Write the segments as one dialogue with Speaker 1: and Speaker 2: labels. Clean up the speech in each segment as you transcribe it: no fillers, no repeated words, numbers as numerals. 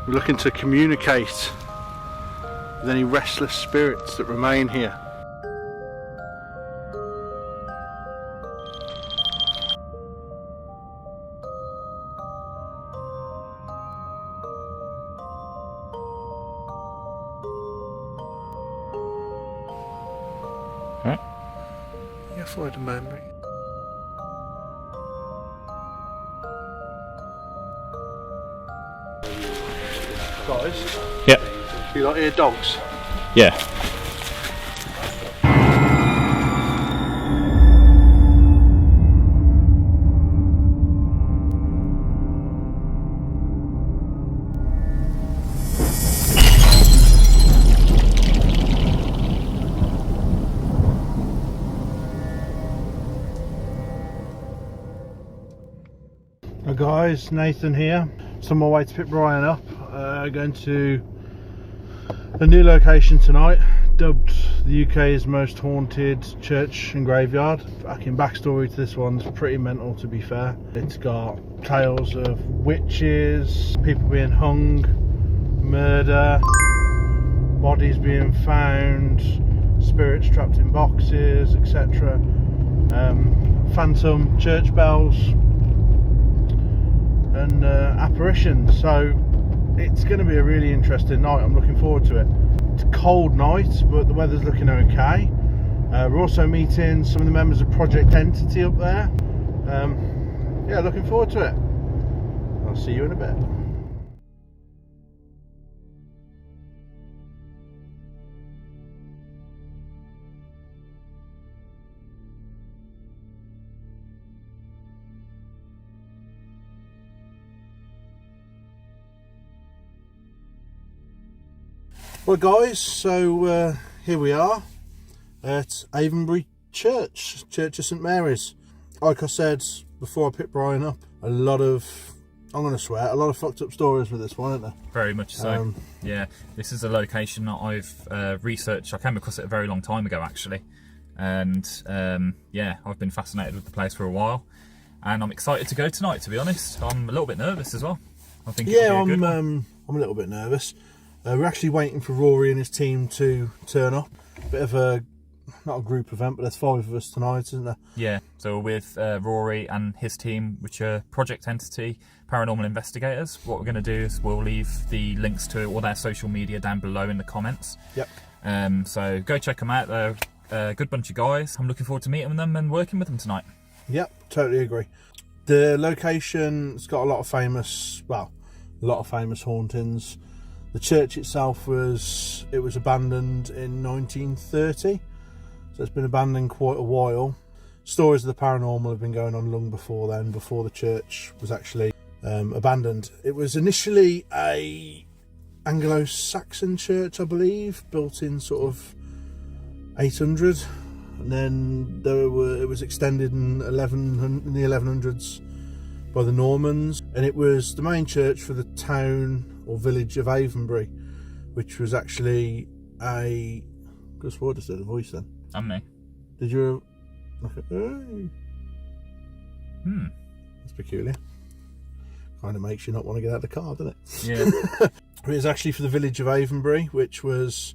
Speaker 1: We're looking to communicate with any restless spirits that remain here.
Speaker 2: Right.
Speaker 1: Yeah, for the memory. Guys?
Speaker 2: Yep.
Speaker 1: Do you like hear dogs?
Speaker 2: Yeah.
Speaker 1: Hi guys, Nathan here. It's on my way to pick Brian up. Going to a new location tonight, dubbed the UK's most haunted church and graveyard. Fucking backstory to this one's pretty mental, to be fair. It's got tales of witches, people being hung, murder, bodies being found, spirits trapped in boxes, etc. Phantom church bells and apparitions. So it's going to be a really interesting night. I'm looking forward to it. It's a cold night, but the weather's looking okay. We're also meeting some of the members of Project Entity up there. Yeah, looking forward to it. I'll see you in a bit. Well guys, so here we are at Avenbury Church, Church of St Mary's. Like I said before I picked Brian up, a lot of, I'm going to swear, a lot of fucked up stories with this one, isn't there?
Speaker 2: Very much so. Yeah, this is a location that I've researched. I came across it a very long time ago actually, and yeah, I've been fascinated with the place for a while, and I'm excited to go tonight, to be honest. I'm a little bit nervous as well. I think it'll be a good one.
Speaker 1: I'm a little bit nervous. We're actually waiting for Rory and his team to turn up. Bit of a, not a group event, but there's 5 of us tonight, isn't there?
Speaker 2: Yeah, so with Rory and his team, which are Project Entity Paranormal Investigators, what we're going to do is we'll leave the links to all their social media down below in the comments.
Speaker 1: Yep.
Speaker 2: So go check them out. They're a good bunch of guys. I'm looking forward to meeting them and working with them tonight.
Speaker 1: Yep, totally agree. The location's got a lot of famous hauntings. The church itself was abandoned in 1930, so it's been abandoned quite a while. Stories of the paranormal have been going on long before then, before the church was actually abandoned. It was initially a Anglo-Saxon church, I believe, built in sort of 800, and then it was extended in the 1100s by the Normans, and it was the main church for the town or village of Avenbury, which was actually a... Just what is the voice then?
Speaker 2: And me.
Speaker 1: Did you... Hey. That's peculiar. Kind of makes you not want to get out of the car, doesn't it?
Speaker 2: Yeah.
Speaker 1: It was actually for the village of Avenbury, which was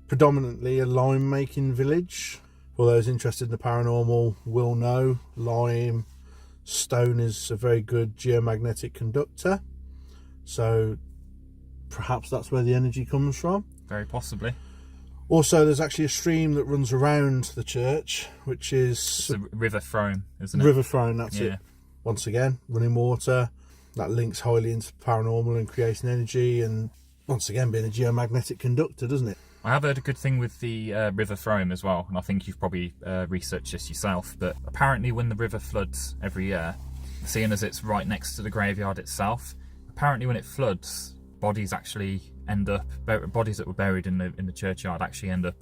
Speaker 1: predominantly a lime making village. For those interested in the paranormal will know, lime stone is a very good geomagnetic conductor. So perhaps that's where the energy comes from.
Speaker 2: Very possibly.
Speaker 1: Also, there's actually a stream that runs around the church, which is...
Speaker 2: It's the River Frome, isn't it?
Speaker 1: River Frome, that's it. Once again, running water. That links highly into paranormal and creating energy, and once again being a geomagnetic conductor, doesn't it?
Speaker 2: I have heard a good thing with the River Frome as well, and I think you've probably researched this yourself, but apparently when the river floods every year, seeing as it's right next to the graveyard itself, apparently when it floods, bodies actually end up, bodies that were buried in the churchyard actually end up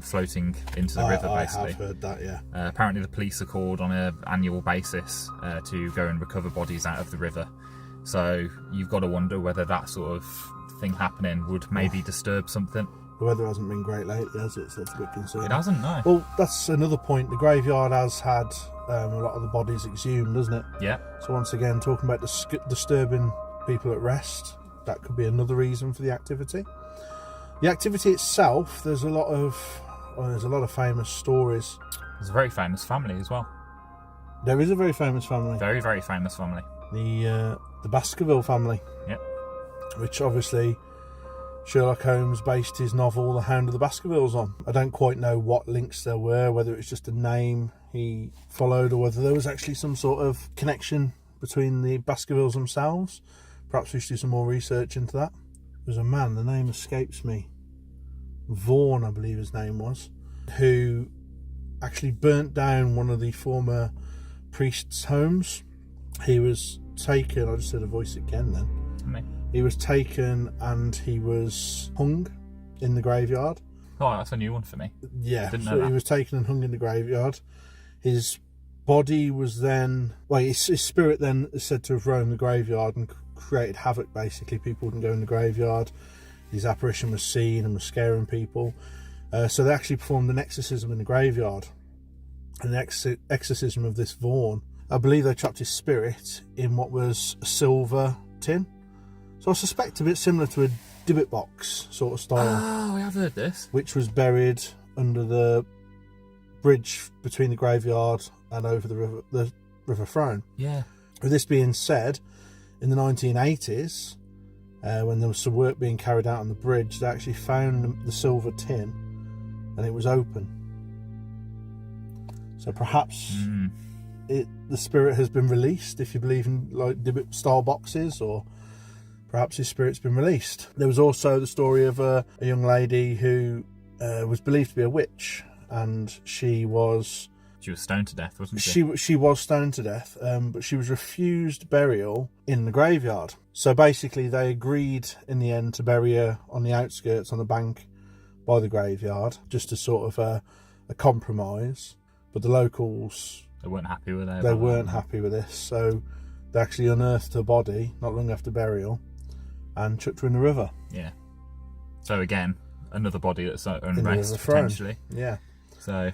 Speaker 2: floating into the river, basically.
Speaker 1: I have heard that, yeah.
Speaker 2: Apparently the police are called on an annual basis to go and recover bodies out of the river. So you've got to wonder whether that sort of thing happening would maybe disturb something.
Speaker 1: The weather hasn't been great lately, has it? So it's a bit concerning.
Speaker 2: It hasn't, no.
Speaker 1: Well, that's another point. The graveyard has had a lot of the bodies exhumed, doesn't it?
Speaker 2: Yeah.
Speaker 1: So once again, talking about disturbing people at rest, that could be another reason for the activity. The activity itself, there's a lot of famous stories.
Speaker 2: There's a very famous family as well.
Speaker 1: There is a very famous family.
Speaker 2: Very, very famous family.
Speaker 1: The Baskerville family.
Speaker 2: Yep.
Speaker 1: Which obviously Sherlock Holmes based his novel The Hound of the Baskervilles on. I don't quite know what links there were, whether it was just a name he followed or whether there was actually some sort of connection between the Baskervilles themselves. Perhaps we should do some more research into that. There's a man, the name escapes me, Vaughan I believe his name was, who actually burnt down one of the former priests' homes. He was taken, I just heard a voice again then.
Speaker 2: Me.
Speaker 1: He was taken and he was hung in the graveyard.
Speaker 2: Oh, that's a new one for me.
Speaker 1: Yeah,
Speaker 2: Didn't know
Speaker 1: so
Speaker 2: that.
Speaker 1: he was taken and hung in the graveyard. His body was then, well, his spirit then is said to have roamed the graveyard and created havoc, basically. People wouldn't go in the graveyard. His apparition was seen and was scaring people. So they actually performed an exorcism in the graveyard. An exorcism of this Vaughan. I believe they trapped his spirit in what was a silver tin. So I suspect a bit similar to a Dybbuk box sort of style.
Speaker 2: Oh, I have heard this.
Speaker 1: Which was buried under the bridge between the graveyard and over the River Frome.
Speaker 2: Yeah.
Speaker 1: With this being said, in the 1980s, when there was some work being carried out on the bridge, they actually found the silver tin and it was open. So perhaps the spirit has been released, if you believe in like Dybbuk style boxes, or perhaps his spirit's been released. There was also the story of a young lady who was believed to be a witch, and she was
Speaker 2: stoned to death, wasn't she?
Speaker 1: She was stoned to death, but she was refused burial in the graveyard. So basically they agreed in the end to bury her on the outskirts, on the bank by the graveyard, just as sort of a compromise. But the locals,
Speaker 2: they weren't happy with it.
Speaker 1: They weren't happy with this, so they actually unearthed her body not long after burial and chucked her in the river.
Speaker 2: Yeah. So again, another body that's unrest potentially.
Speaker 1: Yeah.
Speaker 2: So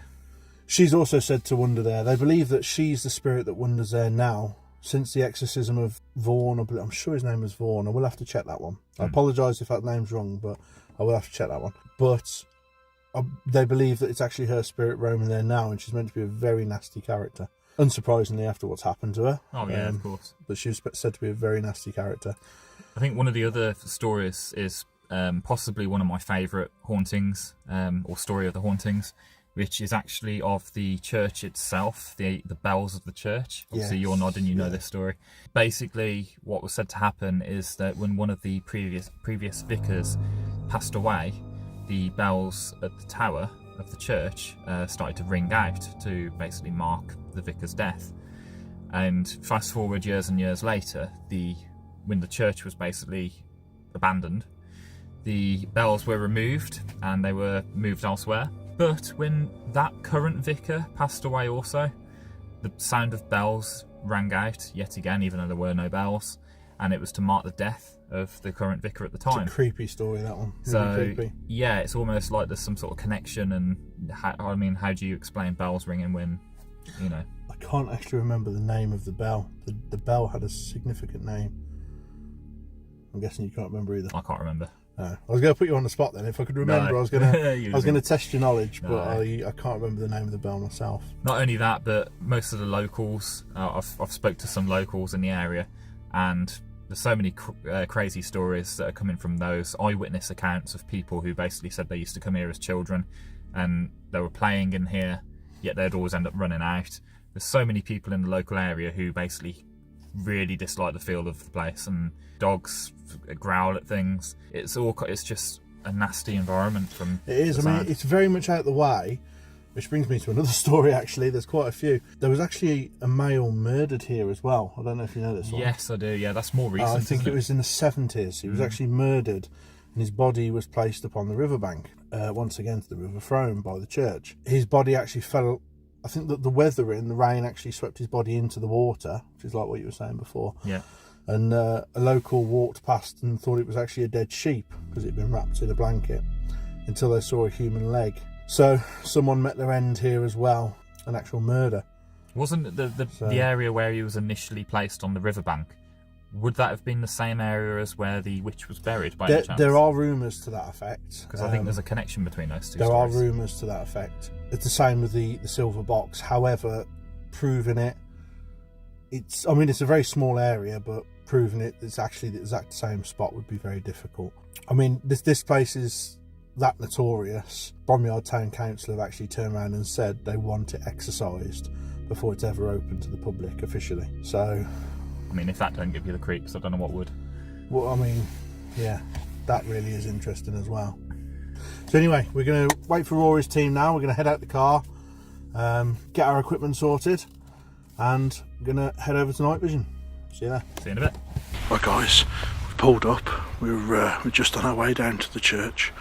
Speaker 1: she's also said to wander there. They believe that she's the spirit that wanders there now. Since the exorcism of Vaughan, I'm sure his name was Vaughan. I will have to check that one. I apologise if that name's wrong, but I will have to check that one. But they believe that it's actually her spirit roaming there now, and she's meant to be a very nasty character. Unsurprisingly, after what's happened to her.
Speaker 2: Oh yeah, of course.
Speaker 1: But she was said to be a very nasty character.
Speaker 2: I think one of the other stories is possibly one of my favourite hauntings, or story of the hauntings, which is actually of the church itself, the bells of the church. Obviously, you're nodding, you know this story. Basically, what was said to happen is that when one of the previous vicars passed away, the bells at the tower of the church started to ring out to basically mark the vicar's death. And fast forward years and years later, when the church was basically abandoned, the bells were removed and they were moved elsewhere. But when that current vicar passed away also, the sound of bells rang out yet again, even though there were no bells, and it was to mark the death of the current vicar at the time.
Speaker 1: It's a creepy story, that one. Really
Speaker 2: so
Speaker 1: creepy.
Speaker 2: Yeah, it's almost like there's some sort of connection. And how do you explain bells ringing when, you know?
Speaker 1: I can't actually remember the name of the bell. The bell had a significant name. I'm guessing you can't remember either.
Speaker 2: I can't remember.
Speaker 1: No. I was going to put you on the spot then. If I could remember,
Speaker 2: No.
Speaker 1: I was going to test your knowledge, but I can't remember the name of the bell myself.
Speaker 2: Not only that, but most of the locals, I've spoke to some locals in the area, and there's so many crazy stories that are coming from those eyewitness accounts of people who basically said they used to come here as children and they were playing in here, yet they'd always end up running out. There's so many people in the local area who basically really dislike the feel of the place, and dogs growl at things. It's just a nasty environment from
Speaker 1: It is. I mean, it's very much out of the way, which brings me to another story, actually. There's quite a few. There was actually a male murdered here as well. I don't know if you know this one.
Speaker 2: Yes, I do. Yeah, that's more recent.
Speaker 1: I think it was in the 70s. He was actually murdered, and his body was placed upon the riverbank, once again to the River Frome by the church. His body actually fell. I think that the rain actually swept his body into the water, which is like what you were saying before.
Speaker 2: Yeah.
Speaker 1: And a local walked past and thought it was actually a dead sheep because it had been wrapped in a blanket, until they saw a human leg. So someone met their end here as well, an actual murder.
Speaker 2: Wasn't the area where he was initially placed on the riverbank, Would that have been the same area as where the witch was buried by any chance?
Speaker 1: There are rumours to that effect.
Speaker 2: Because I think there's a connection between those two
Speaker 1: There
Speaker 2: stories.
Speaker 1: are rumours to that effect. It's the same with the silver box. However, proving it, it's a very small area, but proving it's actually the exact same spot would be very difficult. I mean, this place is that notorious. Bromyard Town Council have actually turned around and said they want it exorcised before it's ever open to the public officially. So,
Speaker 2: I mean, if that don't give you the creeps, I don't know what would.
Speaker 1: well, I mean, yeah, that really is interesting as well. So anyway, we're going to wait for Rory's team now. We're going to head out the car, get our equipment sorted, and we're going to head over to Night Vision. See you there.
Speaker 2: See you in a bit.
Speaker 1: Right guys, we've pulled up. We're just on our way down to the church.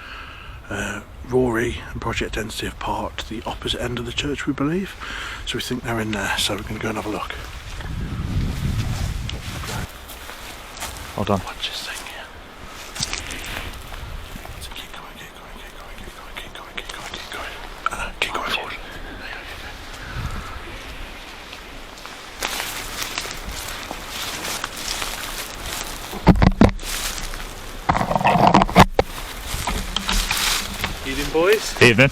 Speaker 1: Rory and Project Entity have parked to the opposite end of the church, we believe. So we think they're in there, so we're going to go and have a look.
Speaker 2: Hold on.
Speaker 1: Watch this thing here. So keep going, keep going, keep going, keep going, keep going, keep going, keep going. Keep going forward.
Speaker 3: Evening, boys.
Speaker 2: Evening.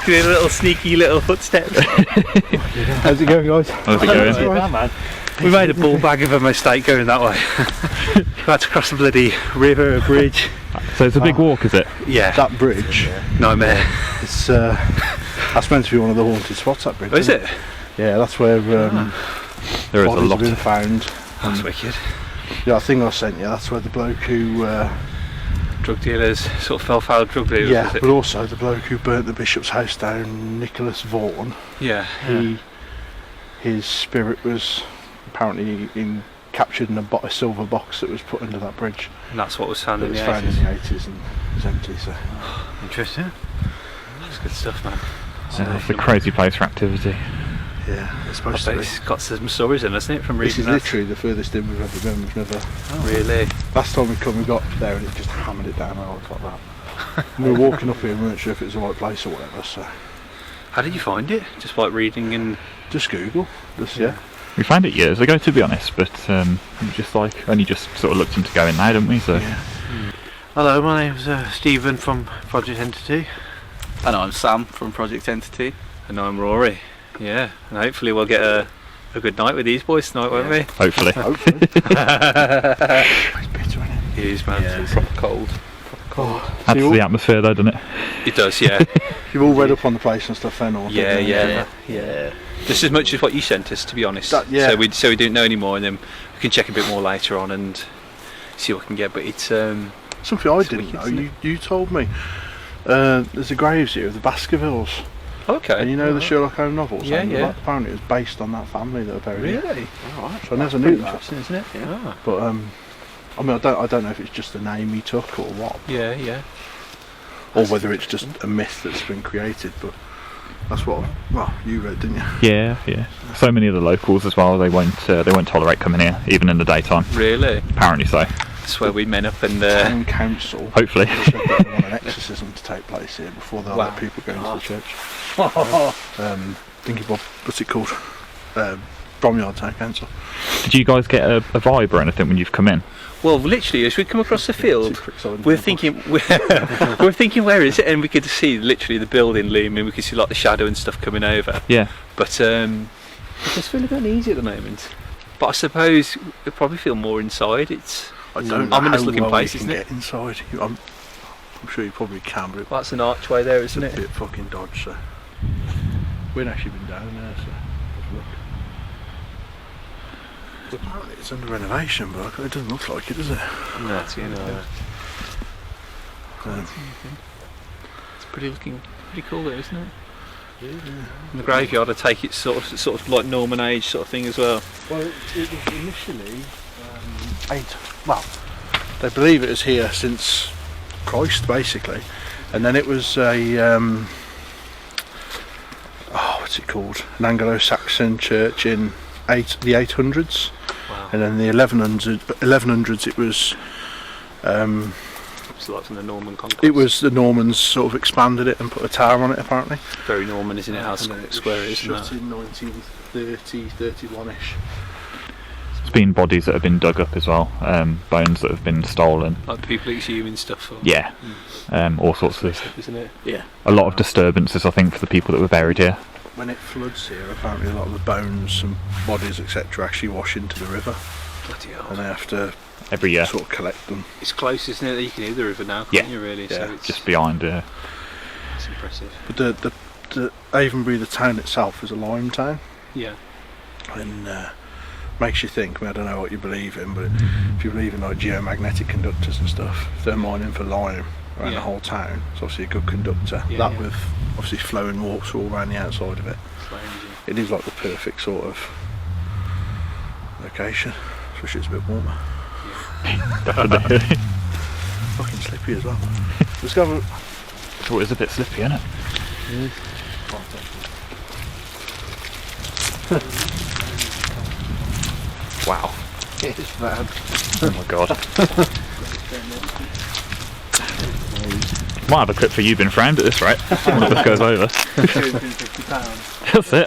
Speaker 3: Doing a little sneaky little footstep. How's it going, guys?
Speaker 2: How's it going?
Speaker 3: Right, man. We made a ball bag of a mistake going that way. We had to cross the bloody river, a bridge.
Speaker 2: So it's a big walk, is it?
Speaker 3: Yeah.
Speaker 1: That bridge,
Speaker 3: Nightmare.
Speaker 1: it's that's meant to be one of the haunted spots, that bridge.
Speaker 3: Oh, is
Speaker 1: isn't
Speaker 3: it?
Speaker 1: Yeah, that's where
Speaker 2: There is a
Speaker 1: bodies
Speaker 2: lot.
Speaker 1: have been found.
Speaker 3: That's wicked.
Speaker 1: Yeah, I think I sent you. That's where the bloke who,
Speaker 3: Drug dealers, sort of fell foul drug dealers,
Speaker 1: yeah,
Speaker 3: was it?
Speaker 1: but also the bloke who burnt the bishop's house down, Nicholas Vaughan.
Speaker 3: Yeah.
Speaker 1: His spirit was apparently captured in a silver box that was put under that bridge.
Speaker 3: And that's what was found
Speaker 1: It
Speaker 3: in
Speaker 1: was
Speaker 3: the
Speaker 1: found in
Speaker 3: 80s.
Speaker 1: the 80s and it was empty. So
Speaker 3: Interesting. That's good stuff, man.
Speaker 2: It's a crazy place for activity.
Speaker 1: yeah, it's
Speaker 3: I
Speaker 1: supposed
Speaker 3: bet
Speaker 1: to be.
Speaker 3: it's got some stories in, hasn't it, from
Speaker 1: This
Speaker 3: reading
Speaker 1: is
Speaker 3: that?
Speaker 1: literally the furthest in we've ever been. We've never.
Speaker 3: Oh, really?
Speaker 1: Last time we come, we got up there and it just hammered it down. I was like that. We were walking up here and we weren't sure if it was the right place or whatever. So
Speaker 3: How did you find it? Just like reading and...
Speaker 1: just Google. Just yeah.
Speaker 2: We found it years ago, to be honest, but we just only just sort of looked into going now, didn't we? So
Speaker 1: Yeah.
Speaker 3: Hello, my name's Stephen from Project Entity.
Speaker 4: And I'm Sam from Project Entity.
Speaker 3: And I'm Rory. Yeah, and hopefully we'll get a good night with these boys tonight, won't we?
Speaker 2: hopefully.
Speaker 1: Hopefully. It's bitter, isn't it?
Speaker 3: It is, man.
Speaker 4: Yeah.
Speaker 3: It's proper cold.
Speaker 2: Adds to the atmosphere, though, doesn't it?
Speaker 3: It does, yeah.
Speaker 1: You've all read up on the place and stuff, then, or
Speaker 3: yeah.
Speaker 4: Yeah.
Speaker 3: Just as much as what you sent us, to be honest.
Speaker 1: That- yeah.
Speaker 3: So we didn't know anymore, and then we can check a bit more later on and see what we can get. But it's
Speaker 1: Something I didn't
Speaker 3: wicked,
Speaker 1: know.
Speaker 3: isn't it?
Speaker 1: You told me. There's the graves here of the Baskervilles,
Speaker 3: okay.
Speaker 1: and you know the Sherlock Holmes novels.
Speaker 3: Yeah,
Speaker 1: and
Speaker 3: yeah.
Speaker 1: that apparently it was based on that family that were buried here.
Speaker 3: Really? All right.
Speaker 1: So I never knew that.
Speaker 3: Interesting, isn't it? Yeah.
Speaker 1: But I mean, I don't know if it's just a name he took or what,
Speaker 3: Yeah.
Speaker 1: or whether it's just a myth that's been created. But that's what you read, didn't you?
Speaker 2: Yeah. So many of the locals as well. They won't tolerate coming here, even in the daytime.
Speaker 3: Really?
Speaker 2: Apparently so.
Speaker 3: That's where we men up and
Speaker 1: Town council
Speaker 2: Hopefully.
Speaker 1: said that they want an exorcism to take place here before they'll
Speaker 3: Wow.
Speaker 1: let people go into the church. Thinking about what's it called? Bromyard Town Council.
Speaker 2: Did you guys get a vibe or anything when you've come in?
Speaker 3: well, literally, as we come across the field, we're thinking, we're thinking, where is it? And we could see literally the building looming. We could see like the shadow and stuff coming over.
Speaker 2: Yeah.
Speaker 3: But I just feel a bit uneasy at the moment. But I suppose we probably feel more inside. It's
Speaker 1: I don't know
Speaker 3: ominous
Speaker 1: how
Speaker 3: looking
Speaker 1: well
Speaker 3: place,
Speaker 1: you
Speaker 3: isn't
Speaker 1: can
Speaker 3: it?
Speaker 1: get inside. I'm sure you probably can, but
Speaker 3: Well, that's an archway there,
Speaker 1: it's
Speaker 3: isn't
Speaker 1: a
Speaker 3: it?
Speaker 1: bit fucking dodge. So we've actually been down there. So let's look. Apparently it's under renovation, but it doesn't look like it, does it?
Speaker 3: No, it's, you know,
Speaker 1: Um,
Speaker 3: it's pretty cool there, isn't it? And the graveyard, I take it sort of like Norman age sort of thing as well.
Speaker 1: Well, it was initially they believe it was here since Christ, basically, and then it was a what's it called? An Anglo-Saxon church in the 800s,
Speaker 3: Wow.
Speaker 1: and then in the 1100s it was.
Speaker 3: It's like from the Norman conquest.
Speaker 1: It was the Normans sort of expanded it and put a tower on it, apparently.
Speaker 3: very Norman, isn't it? How
Speaker 1: And then it was
Speaker 3: square it is, isn't
Speaker 1: shut
Speaker 3: it?
Speaker 1: in 1930, 31ish.
Speaker 2: been bodies that have been dug up as well, bones that have been stolen.
Speaker 3: Like the people exhuming stuff. Or...
Speaker 2: Yeah, all sorts of.
Speaker 3: Isn't it?
Speaker 1: Yeah.
Speaker 2: A lot of disturbances, I think, for the people that were buried here.
Speaker 1: When it floods here, apparently a lot of the bones and bodies, etc., actually wash into the river, and they have to
Speaker 2: every year
Speaker 1: sort of collect them.
Speaker 3: It's close, isn't it? You can hear the river now, can't you? Really?
Speaker 1: Yeah.
Speaker 3: So it's
Speaker 2: just behind.
Speaker 3: It's impressive.
Speaker 1: But the Avenbury, the town itself, is a lime town.
Speaker 3: Yeah.
Speaker 1: And makes you think. I don't know what you believe in, but if you believe in like geomagnetic conductors and stuff, if they're mining for lime around the whole town, it's obviously a good conductor. With obviously flowing water all around the outside of it. It is like the perfect sort of location, especially it's a bit warmer. Fucking slippy as well. Let's go.
Speaker 2: Oh, it is a bit slippy, isn't it?
Speaker 1: It is.
Speaker 2: Wow.
Speaker 1: It's bad.
Speaker 2: Oh my god. Might have a clip for you being framed at this rate. One of us goes over.
Speaker 1: £250.
Speaker 2: That's it.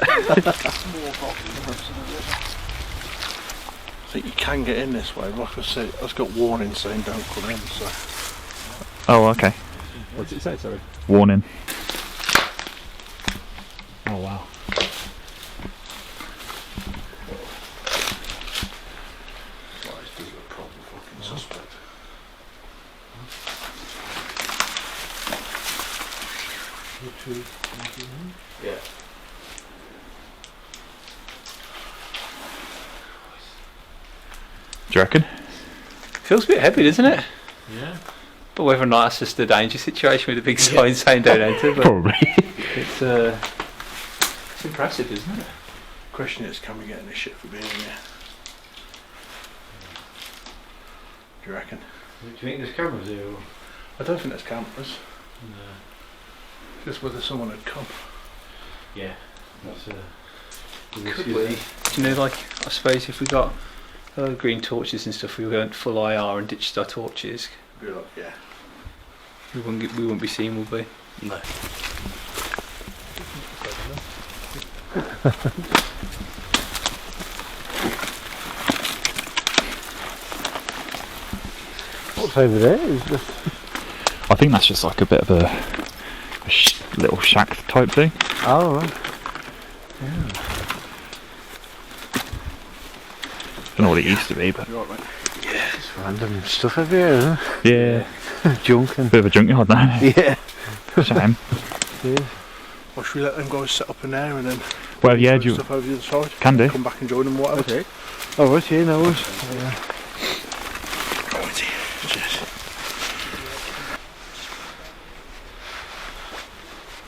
Speaker 1: I think you can get in this way, but like I said, I've got warning saying don't come in, so.
Speaker 2: Oh, okay.
Speaker 5: What did it say, sorry?
Speaker 2: Warning.
Speaker 5: Oh wow.
Speaker 1: Yeah.
Speaker 2: Do you reckon?
Speaker 3: Feels a bit heavy, doesn't it?
Speaker 5: Yeah.
Speaker 3: But whether or not that's just a danger situation with a big sign saying don't enter, but
Speaker 2: Probably.
Speaker 3: it's impressive, isn't it?
Speaker 1: Question is, can we get any shit for being here? Do you reckon?
Speaker 5: Do you think there's cameras here? Or?
Speaker 1: I don't think there's cameras.
Speaker 5: No.
Speaker 1: Just whether someone had come.
Speaker 5: Yeah. That's
Speaker 3: Could we? Do you know, like, I suppose if we got green torches and stuff, we were going full IR and ditched our torches,
Speaker 1: Be like, yeah.
Speaker 3: we wouldn't be seen, would we?
Speaker 1: No.
Speaker 5: What's over there? Is just...
Speaker 2: I think that's just like a bit of a little shack type thing.
Speaker 5: Oh, right. Yeah.
Speaker 2: Don't know what it used to be, but
Speaker 1: You're right, mate.
Speaker 5: Yeah, it's random stuff over here, isn't
Speaker 2: yeah,
Speaker 5: it? Junk and...
Speaker 2: bit of a junkyard now.
Speaker 5: Yeah.
Speaker 2: Shame.
Speaker 5: Yeah.
Speaker 1: Or should we let them guys set up in there and then
Speaker 2: Well, yeah,
Speaker 1: put
Speaker 2: do you
Speaker 1: stuff over the other side?
Speaker 2: can do.
Speaker 1: Come back and join them, whatever.
Speaker 5: Okay. Oh, right, yeah, no worries. Yeah.
Speaker 1: Righty. Cheers.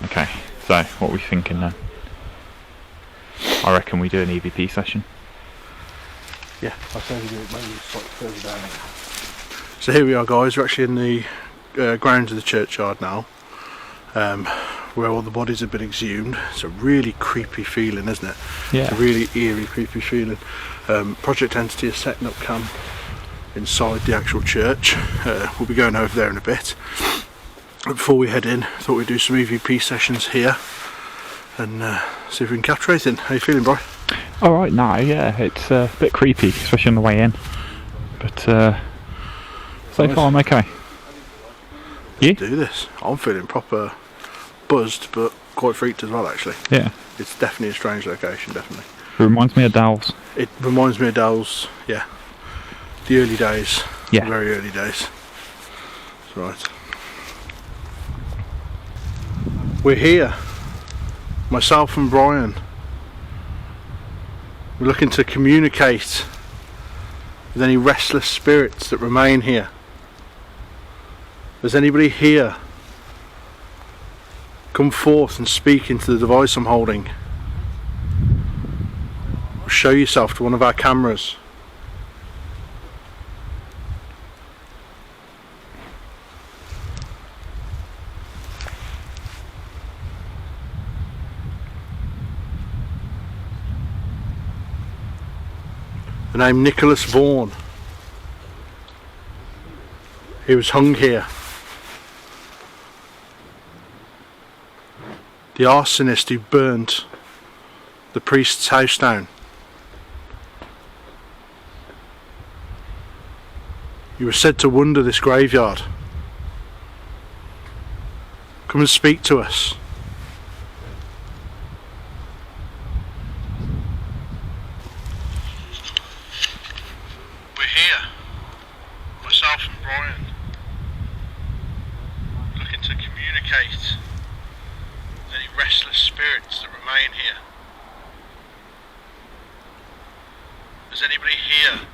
Speaker 2: Okay, so what are we thinking then? I reckon we do an EVP session.
Speaker 1: Yeah, I'll say we do it maybe slightly further down. So here we are, guys. We're actually in the grounds of the churchyard now, where all the bodies have been exhumed. It's a really creepy feeling, isn't it?
Speaker 2: Yeah.
Speaker 1: It's a really eerie, creepy feeling. Project Entity is setting up camp inside the actual church. We'll be going over there in a bit. But before we head in, I thought we'd do some EVP sessions here and see if we can capture anything. How you feeling, bro?
Speaker 2: Alright, now, yeah, it's a bit creepy, especially on the way in. But so far I'm okay. You?
Speaker 1: Do this. I'm feeling proper buzzed, but quite freaked as well, actually.
Speaker 2: Yeah.
Speaker 1: It's definitely a strange location, definitely.
Speaker 2: It reminds me of Dal's.
Speaker 1: It reminds me of Dell's, yeah. The early days.
Speaker 2: Yeah.
Speaker 1: The very early days. That's right. We're here. Myself and Brian. We're looking to communicate with any restless spirits that remain here. Does anybody here come forth and speak into the device I'm holding? Or show yourself to one of our cameras. The name Nicholas Vaughan. He was hung here. The arsonist who burnt the priest's house down. You were said to wander this graveyard. Come and speak to us. We're here, myself and Brian, looking to communicate with any restless spirits that remain here. Has anybody here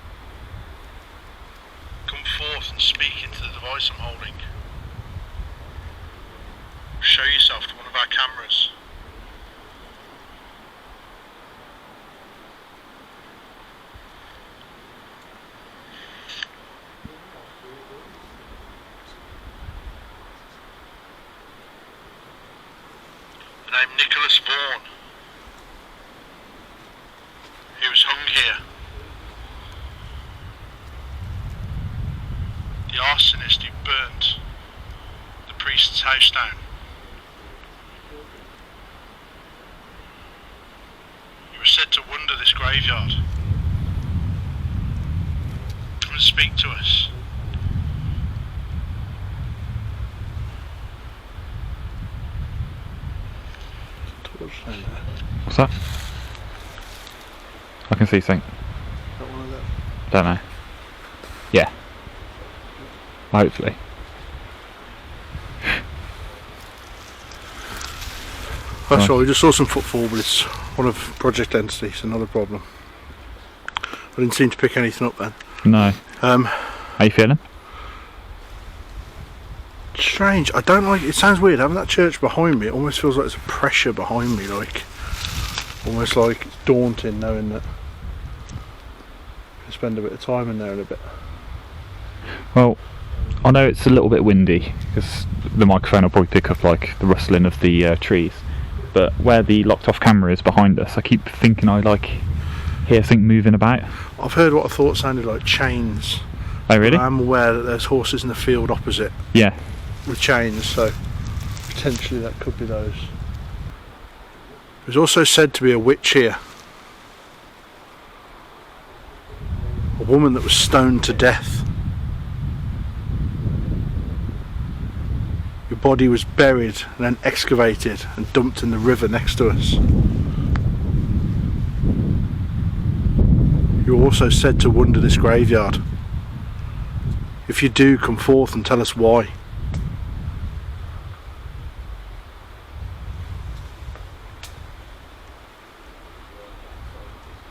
Speaker 1: come forth and speak into the device I'm holding? Show yourself to one of our cameras. The name Nicholas Vaughan. He was hung here. The arsonist who burnt the priest's house down. You were said to wander this graveyard. Come and speak to us.
Speaker 2: What's that? I can see something. Don't know. Yeah. Hopefully.
Speaker 1: That's all, we just saw some footfall, but it's one of Project Entity, so not a problem. I didn't seem to pick anything up then.
Speaker 2: No. How you feeling?
Speaker 1: Strange, I don't like it. Sounds weird having that church behind me. It almost feels like there's a pressure behind me, like almost like it's daunting knowing that I spend a bit of time in there in a bit.
Speaker 2: Well, I know it's a little bit windy because the microphone will probably pick up like the rustling of the trees, but where the locked off camera is behind us, I keep thinking I like hear something moving about.
Speaker 1: I've heard what I thought sounded like chains.
Speaker 2: Oh really?
Speaker 1: I'm aware that there's horses in the field opposite.
Speaker 2: Yeah.
Speaker 1: With chains, so potentially that could be those. There's also said to be a witch here. A woman that was stoned to death. Your body was buried and then excavated and dumped in the river next to us. You're also said to wander this graveyard. If you do, come forth and tell us why.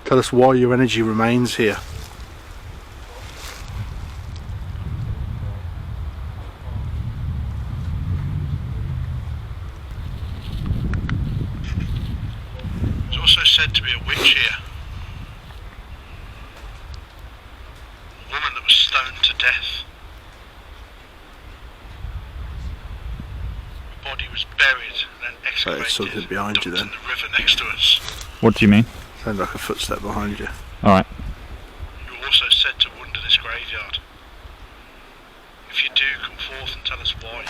Speaker 1: Tell us why your energy remains here. There's also said to be a witch here. A woman that was stoned to death. Her body was buried and then excavated. There's something behind you then. In the river next to us.
Speaker 2: What do you mean?
Speaker 1: Sounds like a footstep behind you.
Speaker 2: Alright.
Speaker 1: You're also said to wander this graveyard. If you do, come forth and tell us why.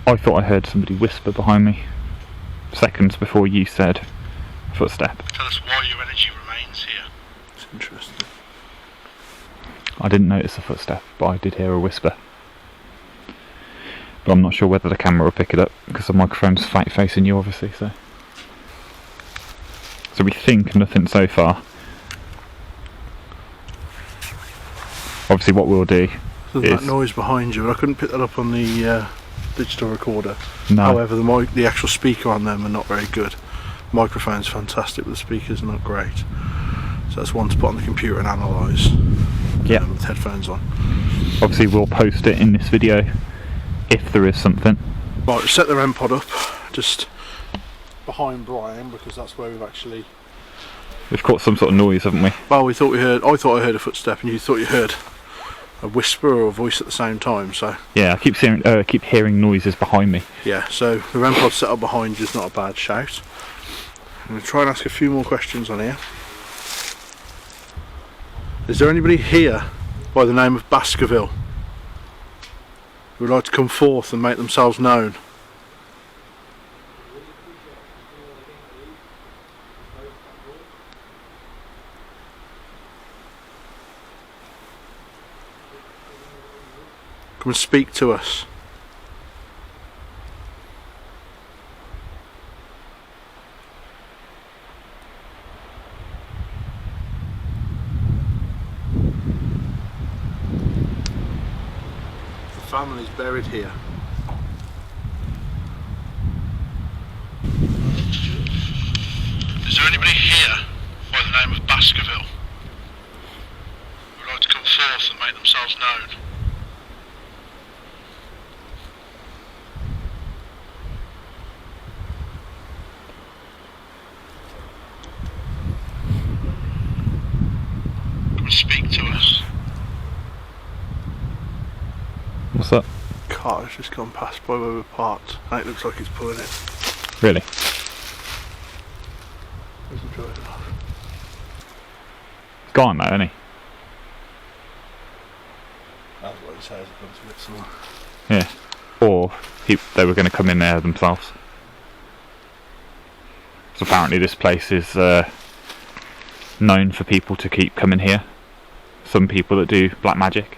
Speaker 2: I thought I heard somebody whisper behind me seconds before you said footstep.
Speaker 1: Tell us why your energy remains here. It's interesting.
Speaker 2: I didn't notice a footstep, but I did hear a whisper. But I'm not sure whether the camera will pick it up because the microphone's facing you obviously, so we think nothing so far. Obviously what we'll do
Speaker 1: There's that noise behind you, but I couldn't pick that up on the digital recorder.
Speaker 2: No.
Speaker 1: However, the actual speaker on them are not very good. Microphone's fantastic, but the speakers are not great. So that's one to put on the computer and analyse.
Speaker 2: Yeah.
Speaker 1: With headphones on.
Speaker 2: Obviously we'll post it in this video if there is something.
Speaker 1: Right, set the REM pod up just behind Brian because that's where we've
Speaker 2: caught some sort of noise, haven't we?
Speaker 1: Well, I thought I heard a footstep and you thought you heard a whisper or a voice at the same time, so
Speaker 2: yeah, I keep hearing noises behind me.
Speaker 1: yeah, so the REM pod set up behind you is not a bad shout. I'm going to try and ask a few more questions on here. Is there anybody here by the name of Baskerville who would like to come forth and make themselves known? Come and speak to us. The family's buried here.
Speaker 6: Is there anybody here by the name of Baskerville who would like to come forth and make themselves known? Come and speak to us.
Speaker 2: What's that?
Speaker 1: Car has just gone past by where we're parked and it looks like it's pulling it.
Speaker 2: Really?
Speaker 1: There's the driver off.
Speaker 2: He's gone though, isn't he?
Speaker 1: That's what he says, it comes to it somewhere.
Speaker 2: Yeah. Or they were going to come in there themselves. So apparently this place is known for people to keep coming here. Some people that do black magic.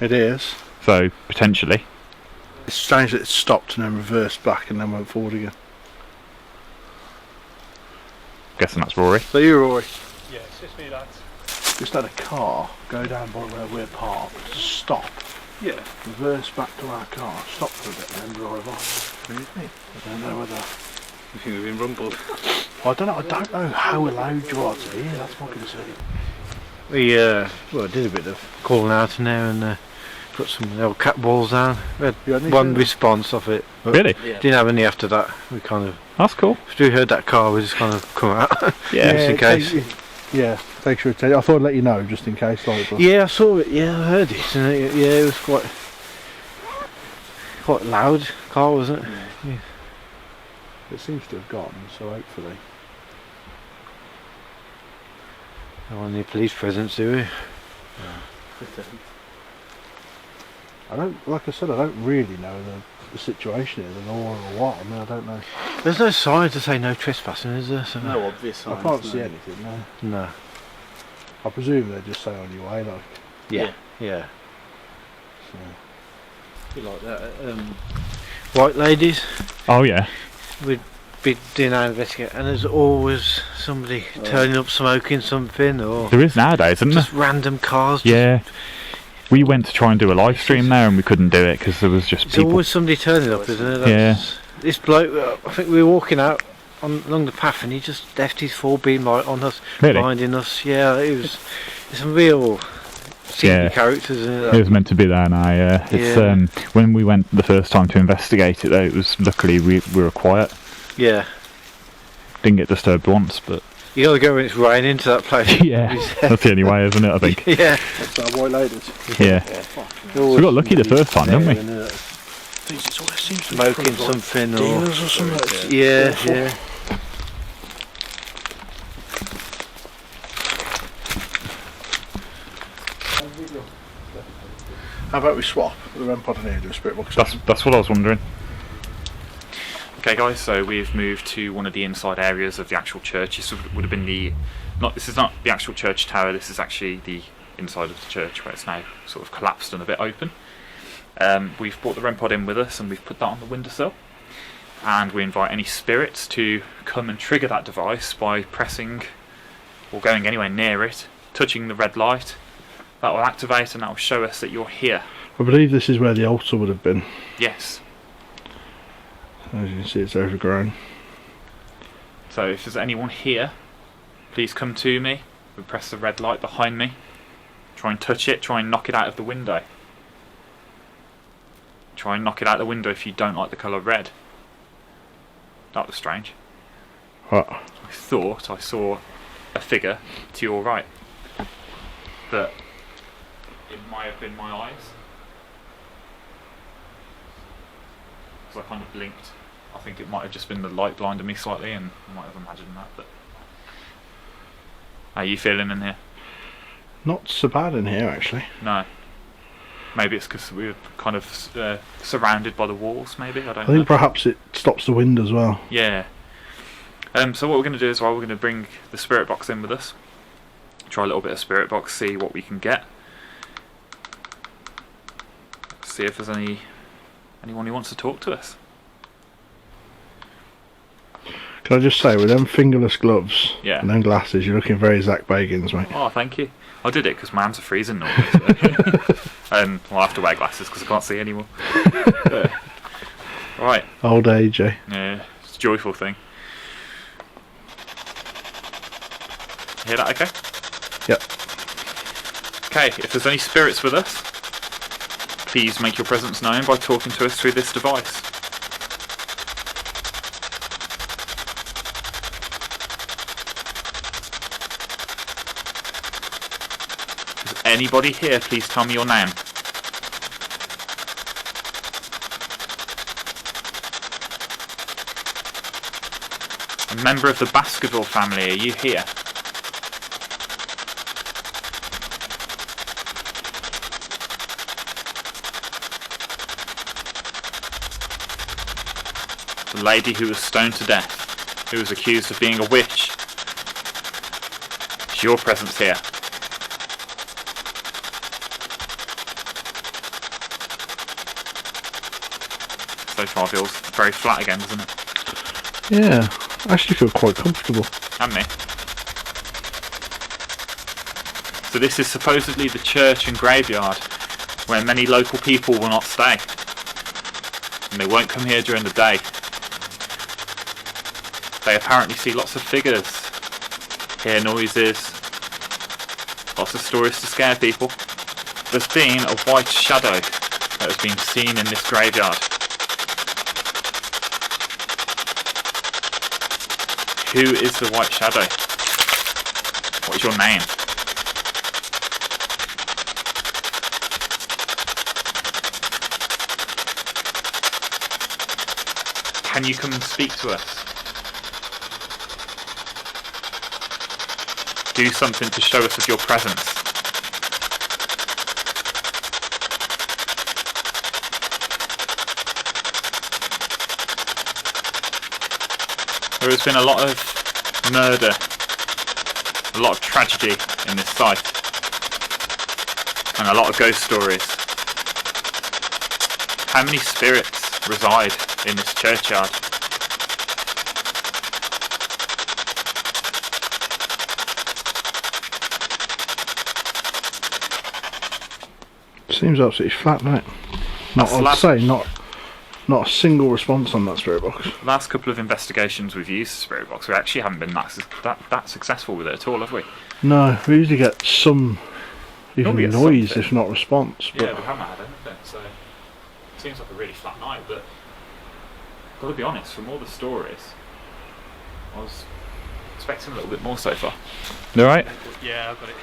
Speaker 1: It is.
Speaker 2: So potentially.
Speaker 1: It's strange that it stopped and then reversed back and then went forward again.
Speaker 2: Guessing that's Rory.
Speaker 1: So you, Rory?
Speaker 3: Yeah, it's just me, lads.
Speaker 1: Just had a car go down by where we're parked, stop,
Speaker 3: Yeah.
Speaker 1: reverse back to our car, stop for a bit and then drive off.
Speaker 3: Really?
Speaker 1: I don't know whether...
Speaker 3: You think we've been rumbled?
Speaker 1: I don't know how allowed you are to be here, that's my concern.
Speaker 5: We did a bit of calling out in there and put some old cat balls down. We had
Speaker 1: You had any
Speaker 5: one
Speaker 1: further?
Speaker 5: response off it. But
Speaker 2: Really?
Speaker 3: Yeah.
Speaker 5: Didn't have any after that. We kind of,
Speaker 2: That's cool.
Speaker 5: if we heard that car, we just kind of come out.
Speaker 2: Yeah.
Speaker 5: Just in case.
Speaker 1: Thanks for attention. I thought I'd let you know just in case. Like, but
Speaker 5: Yeah, I saw it. Yeah, I heard it. And it was quite loud car, wasn't it? Yeah.
Speaker 1: it seems to have gone, so hopefully.
Speaker 5: Don't want any police presence, do we?
Speaker 1: I don't, like I said, I don't really know the situation here, the law or what. I mean, I don't know.
Speaker 5: There's no sign to say no trespassing, is there? So
Speaker 3: No obvious
Speaker 1: I
Speaker 3: signs.
Speaker 1: can't
Speaker 3: no.
Speaker 1: see anything. No.
Speaker 5: No.
Speaker 1: I presume they just say on your way, like.
Speaker 5: Yeah. Yeah.
Speaker 1: So.
Speaker 3: Be like that.
Speaker 5: White ladies.
Speaker 2: Oh yeah.
Speaker 5: We'd be doing our investigate, and there's always somebody turning up smoking something, or
Speaker 2: There is nowadays, isn't there?
Speaker 5: just random cars.
Speaker 2: Yeah. We went to try and do a live stream there and we couldn't do it because there was just
Speaker 5: There's
Speaker 2: people.
Speaker 5: always somebody turning up, isn't it?
Speaker 2: Yeah.
Speaker 5: This bloke, I think we were walking out along the path, and he just left his 4-beam light on us,
Speaker 2: Really?
Speaker 5: blinding us. Yeah, it's some real secret
Speaker 2: Yeah.
Speaker 5: characters, isn't it?
Speaker 2: It was meant to be there now, yeah. It's
Speaker 5: Yeah.
Speaker 2: when we went the first time to investigate it though, it was luckily we were quiet.
Speaker 5: Yeah.
Speaker 2: Didn't get disturbed once, but
Speaker 5: You gotta go when it's raining to that place.
Speaker 2: yeah. That's the only way, isn't it, I think.
Speaker 5: Yeah.
Speaker 1: That's our white ladies.
Speaker 2: Yeah. So we got lucky the first time, didn't we?
Speaker 1: Things, it's always seems to be
Speaker 5: Smoking
Speaker 1: from, like,
Speaker 5: something or
Speaker 1: dealers or something. It's
Speaker 5: yeah,
Speaker 1: awful.
Speaker 5: yeah.
Speaker 1: How about we swap the REM pod in here and do a spirit box?
Speaker 2: That's what I was wondering. Okay guys, so we've moved to one of the inside areas of the actual church. This would have been this is not the actual church tower, this is actually the inside of the church where it's now sort of collapsed and a bit open. We've brought the REM pod in with us and we've put that on the windowsill. And we invite any spirits to come and trigger that device by pressing or going anywhere near it, touching the red light. That will activate and that will show us that you're here.
Speaker 1: I believe this is where the altar would have been.
Speaker 2: Yes.
Speaker 1: As you can see, it's overgrown.
Speaker 2: So if there's anyone here, please come to me. We press the red light behind me. Try and touch it, try and knock it out of the window. Try and knock it out the window if you don't like the colour red. That was strange.
Speaker 1: What?
Speaker 2: I thought I saw a figure to your right. But it might have been my eyes. Because I kind of blinked. I think it might have just been the light blinded me slightly and I might have imagined that. But how are you feeling in here?
Speaker 1: Not so bad in here, actually.
Speaker 2: No. Maybe it's because we were kind of surrounded by the walls, maybe? I don't
Speaker 1: I
Speaker 2: know.
Speaker 1: think perhaps it stops the wind as well.
Speaker 2: Yeah. So what we're going to do is, we're going to bring the spirit box in with us. Try a little bit of spirit box, see what we can get. see if there's anyone who wants to talk to us.
Speaker 1: Can I just say, with them fingerless gloves
Speaker 2: Yeah.
Speaker 1: and them glasses, you're looking very Zach Bagans, mate.
Speaker 2: Oh, thank you. I did it because my hands are freezing normally. So. Well, I have to wear glasses because I can't see anymore. Right.
Speaker 1: Old age, eh?
Speaker 2: Yeah, it's a joyful thing. Hear that okay?
Speaker 1: Yep.
Speaker 2: Okay, if there's any spirits with us, please make your presence known by talking to us through this device. Is anybody here, please tell me your name. A member of the Baskerville family, are you here? The lady who was stoned to death, who was accused of being a witch. Is your presence here? So far feels very flat again, doesn't it?
Speaker 1: Yeah, I actually feel quite comfortable.
Speaker 2: And me. So this is supposedly the church and graveyard where many local people will not stay. And they won't come here during the day. They apparently see lots of figures, hear noises, lots of stories to scare people. There's been a white shadow that has been seen in this graveyard. Who is the white shadow? What is your name? Can you come and speak to us? Do something to show us of your presence. There has been a lot of murder, a lot of tragedy in this site, and a lot of ghost stories. How many spirits reside in this churchyard?
Speaker 1: Seems absolutely flat, doesn't it? Not, I'd say not a single response on that spirit box.
Speaker 2: Last couple of investigations we've used the spirit box, we actually haven't been that successful with it at all, have we?
Speaker 1: No, we usually get some even
Speaker 2: Normally get
Speaker 1: noise,
Speaker 2: something.
Speaker 1: if not response. But
Speaker 2: Yeah, we haven't had anything, so it seems like a really flat night, but got to be honest, from all the stories, I was expecting a little bit more so far. You alright?
Speaker 3: Yeah, I've got it.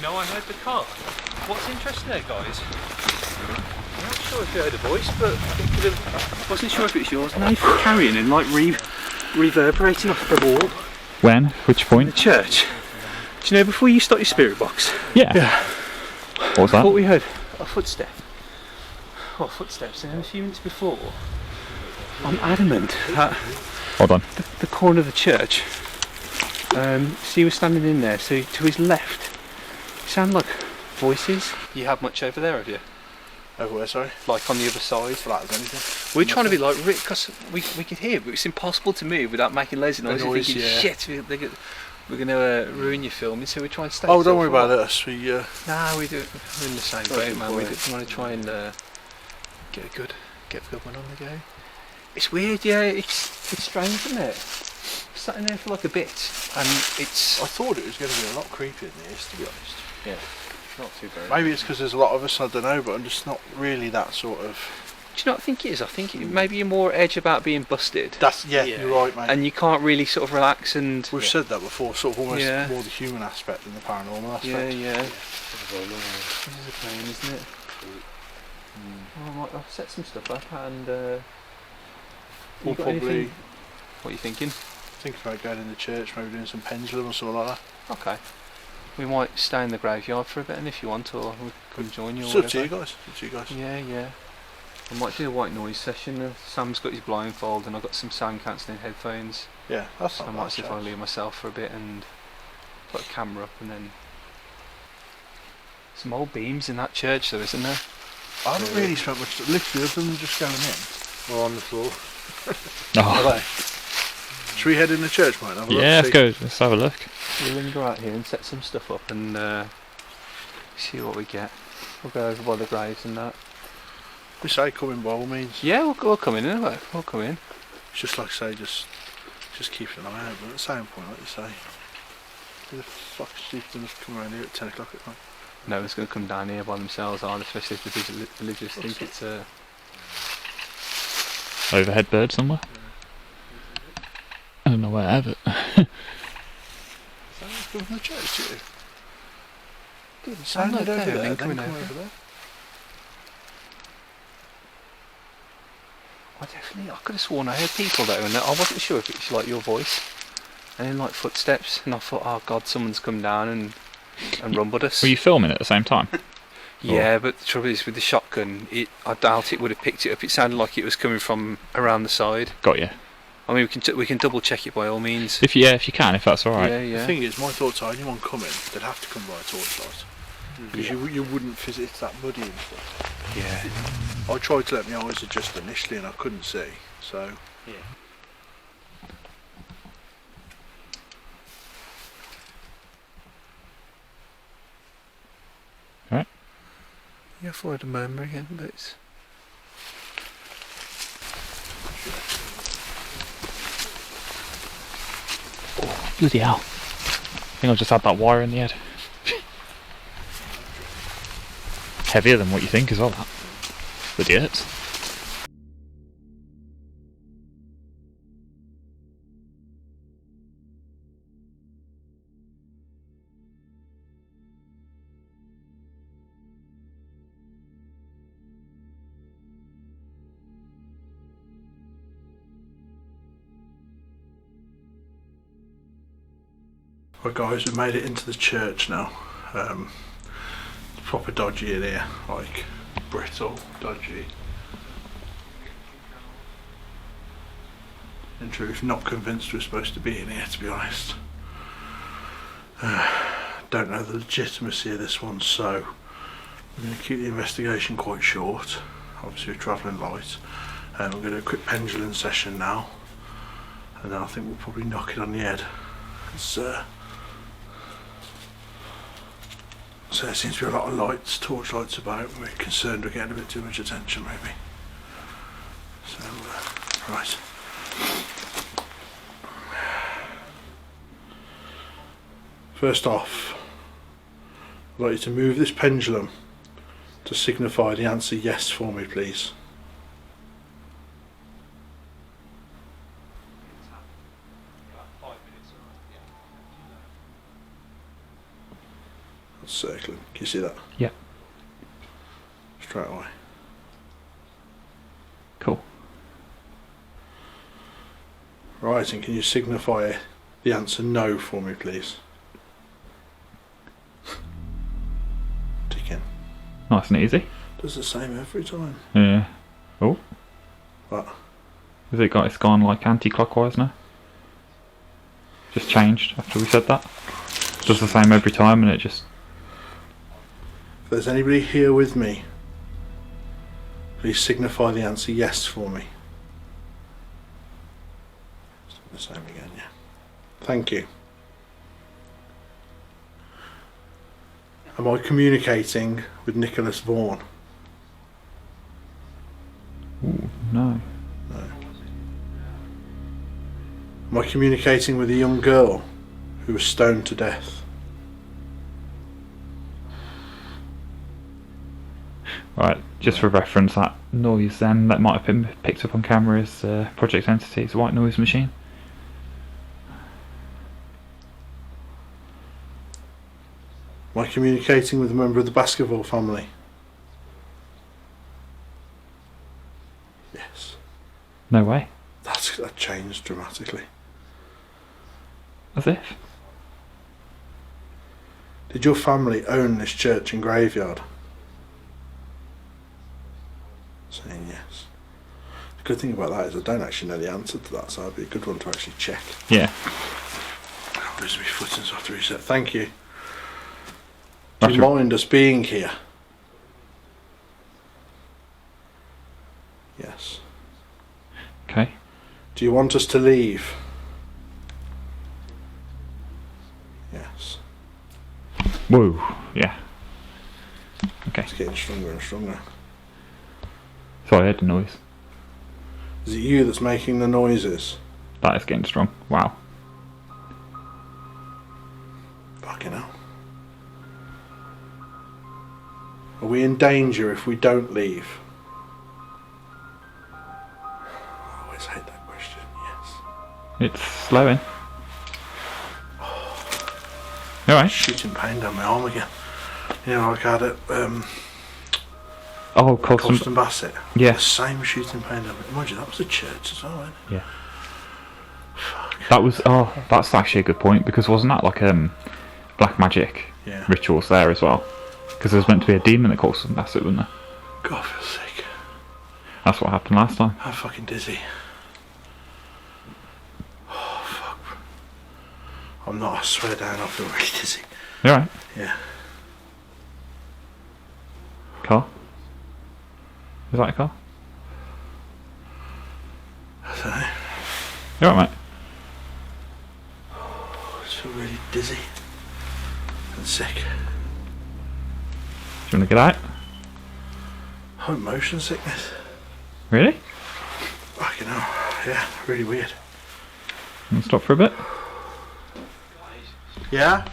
Speaker 3: No, I heard the car. What's interesting there, guys? I'm not sure if you heard a voice, but I wasn't sure if it was yours. Knife carrying and like reverberating off the wall.
Speaker 2: When? Which
Speaker 3: The
Speaker 2: point?
Speaker 3: church. Do you know before you start your spirit box?
Speaker 2: Yeah. What was
Speaker 3: I
Speaker 2: that?
Speaker 3: thought we heard a footstep. Oh, footsteps. And a few minutes before, I'm adamant that
Speaker 2: Hold on.
Speaker 3: the corner of the church. So he was standing in there. So to his left, it sounded like voices. You have much over there, have you?
Speaker 1: over where, sorry?
Speaker 3: Like on the other side.
Speaker 1: Flat as anything.
Speaker 3: We're trying to be like Rick because we could hear, but it's impossible to move without making loads of noise. We're thinking, shit, we're going to ruin your filming, so we try and stay.
Speaker 1: Oh, don't worry about us. We
Speaker 3: Nah, we do. We're in the same boat, man. We want to try and get a good one on the go. It's weird, yeah. It's strange, isn't it? Sat in there for like a bit, and it's.
Speaker 1: I thought it was going to be a lot creepier than this, to be honest.
Speaker 3: Yeah, not too bad.
Speaker 1: Maybe it's because there's a lot of us. I don't know, but I'm just not really that sort of.
Speaker 3: Do you know what I think it is? I think maybe you're more edge about being busted.
Speaker 1: That's you're right, mate.
Speaker 3: And you can't really sort of relax and.
Speaker 1: We've said that before, sort of almost
Speaker 3: Yeah.
Speaker 1: more the human aspect than the paranormal aspect.
Speaker 3: Yeah. This is a pain, isn't it? Oh, I've set some stuff up and.
Speaker 1: We'll probably
Speaker 3: What are you thinking?
Speaker 1: think about going in the church, maybe doing some pendulum or something like that.
Speaker 3: Okay. We might stay in the graveyard for a bit, and if you want, or we can join you.
Speaker 1: It's
Speaker 3: or
Speaker 1: up to you
Speaker 3: whatever.
Speaker 1: guys. Up to you guys.
Speaker 3: Yeah. I might do a white noise session. Sam's got his blindfold, and I've got some sound cancelling headphones.
Speaker 1: Yeah, that's
Speaker 3: So I
Speaker 1: not
Speaker 3: might
Speaker 1: bad.
Speaker 3: see if I leave myself for a bit and put a camera up, and then some old beams in that church, though, isn't there?
Speaker 1: I haven't really spent much, literally, other than just going in.
Speaker 5: Or on the floor.
Speaker 1: Are they? Should we head in the church, mate? Have a look,
Speaker 2: Yeah, let's
Speaker 1: see?
Speaker 2: go. Let's have a look.
Speaker 3: We'll linger out here and set some stuff up and see what we get. We'll go over by the graves and that.
Speaker 1: We say come in by all means.
Speaker 3: Yeah, we'll come in anyway. We'll come in.
Speaker 1: It's just like I say, just keep an eye out. But at the same point, like you say, who the fuck stupid enough to come around here at 10 o'clock at night?
Speaker 3: No one's going to come down here by themselves, are they? Especially if the religious think it's a...
Speaker 2: Overhead bird somewhere. I don't know where, but
Speaker 1: Is that come from the church to you?
Speaker 3: Good,
Speaker 1: Sounded over there, then
Speaker 3: coming
Speaker 1: come
Speaker 3: over.
Speaker 1: over there.
Speaker 3: I could have sworn I heard people though, and I wasn't sure if it was like your voice. And then like footsteps, and I thought, oh god, someone's come down and rumbled us.
Speaker 2: were you filming at the same time?
Speaker 3: Yeah, but the trouble is with the shotgun, I doubt it would have picked it up. It sounded like it was coming from around the side.
Speaker 2: Got you.
Speaker 3: I mean, we can double check it by all means.
Speaker 2: If you can, if that's all right.
Speaker 3: Yeah, yeah.
Speaker 1: The thing is, my thoughts are anyone coming, they'd have to come by a torchlight. Because you wouldn't visit, it's that muddy and stuff.
Speaker 3: Yeah.
Speaker 1: I tried to let my eyes adjust initially and I couldn't see, so...
Speaker 3: Yeah.
Speaker 2: Right.
Speaker 3: Yeah, I thought I had a murmur again, but it's...
Speaker 2: Oh, bloody hell. I think I've just had that wire in the head. Heavier than what you think as well, that. Bloody hurts.
Speaker 1: Right guys, we've made it into the church now. It's proper dodgy in here, like brittle, dodgy. In truth, not convinced we're supposed to be in here, to be honest. Don't know the legitimacy of this one, so we're going to keep the investigation quite short. Obviously we're travelling light. We're going to do a quick pendulum session now, and then I think we'll probably knock it on the head. So there seems to be a lot of lights, torch lights about. We're concerned we're getting a bit too much attention maybe. So, right. First off, I'd like you to move this pendulum to signify the answer yes for me, please. Circling. Can you see that?
Speaker 2: Yeah.
Speaker 1: Straight away.
Speaker 2: Cool.
Speaker 1: Right, and can you signify the answer no for me, please? Ticking.
Speaker 2: Nice and easy.
Speaker 1: Does the same every time.
Speaker 2: Yeah. Oh.
Speaker 1: What?
Speaker 2: Has it got, it's gone like anti-clockwise now? Just changed after we said that? Does the same every time and it just...
Speaker 1: If there's anybody here with me, please signify the answer yes for me. The same again, yeah. Thank you. Am I communicating with Nicholas Vaughan?
Speaker 2: Ooh, no.
Speaker 1: No. Am I communicating with a young girl who was stoned to death?
Speaker 2: Right, just for reference, that noise then that might have been picked up on camera is Project Entity's white noise machine.
Speaker 1: Am I communicating with a member of the Baskerville family? Yes.
Speaker 2: No way.
Speaker 1: That changed dramatically.
Speaker 2: As if.
Speaker 1: Did your family own this church and graveyard? Saying yes. The good thing about that is I don't actually know the answer to that, so it'd be a good one to actually check.
Speaker 2: Yeah.
Speaker 1: Where's my foot so I have to reset? Thank you. Do you mind us being here? Yes.
Speaker 2: Okay.
Speaker 1: Do you want us to leave? Yes.
Speaker 2: Whoa. Yeah. Okay.
Speaker 1: It's getting stronger and stronger.
Speaker 2: Sorry, I heard the noise.
Speaker 1: Is it you that's making the noises?
Speaker 2: That is getting strong. Wow.
Speaker 1: Fucking hell. Are we in danger if we don't leave? I always hate that question, yes.
Speaker 2: It's slowing. Alright.
Speaker 1: Shooting pain down my arm again. You know, like I had it,
Speaker 2: Oh, Colston.
Speaker 1: Bassett.
Speaker 2: Yeah.
Speaker 1: The same shooting pain down my Imagine, that was a church as well, wasn't it?
Speaker 2: Yeah. That was, that's actually a good point, because wasn't that like black magic rituals there as well? Because there was meant to be a demon at Colston Bassett, wasn't there?
Speaker 1: God, I feel sick.
Speaker 2: That's what happened last time.
Speaker 1: I'm fucking dizzy. Oh, fuck. I'm not, I swear down, I feel really dizzy.
Speaker 2: You alright?
Speaker 1: Yeah.
Speaker 2: Car? Is that a car?
Speaker 1: I don't know.
Speaker 2: You alright, mate?
Speaker 1: I just feel really dizzy and sick.
Speaker 2: Do you want to get out?
Speaker 1: Oh, motion sickness.
Speaker 2: Really?
Speaker 1: Fucking hell. Yeah, really weird.
Speaker 2: You want to stop for a bit?
Speaker 1: Yeah?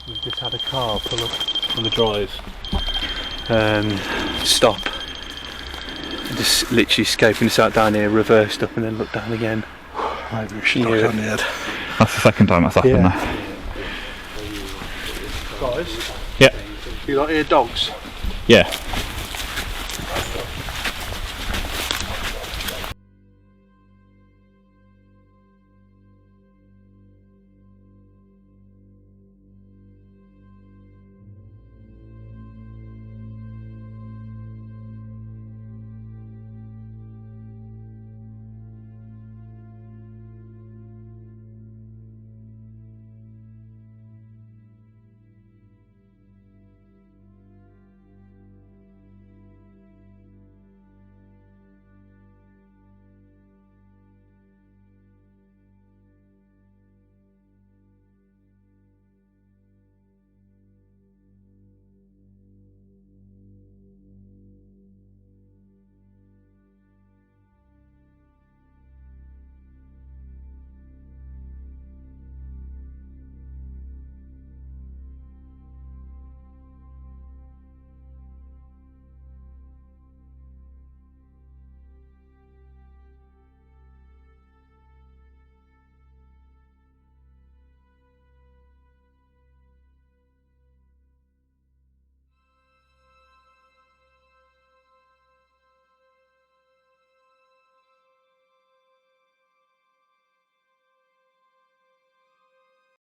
Speaker 3: We've just had a car pull up on the drive. Stop. Just literally scoping us out down here, reversed up and then looked down again.
Speaker 1: Maybe we should knock on the head.
Speaker 2: That's the second time that's happened there.
Speaker 1: Guys?
Speaker 2: Yeah.
Speaker 1: You like hear dogs?
Speaker 2: Yeah.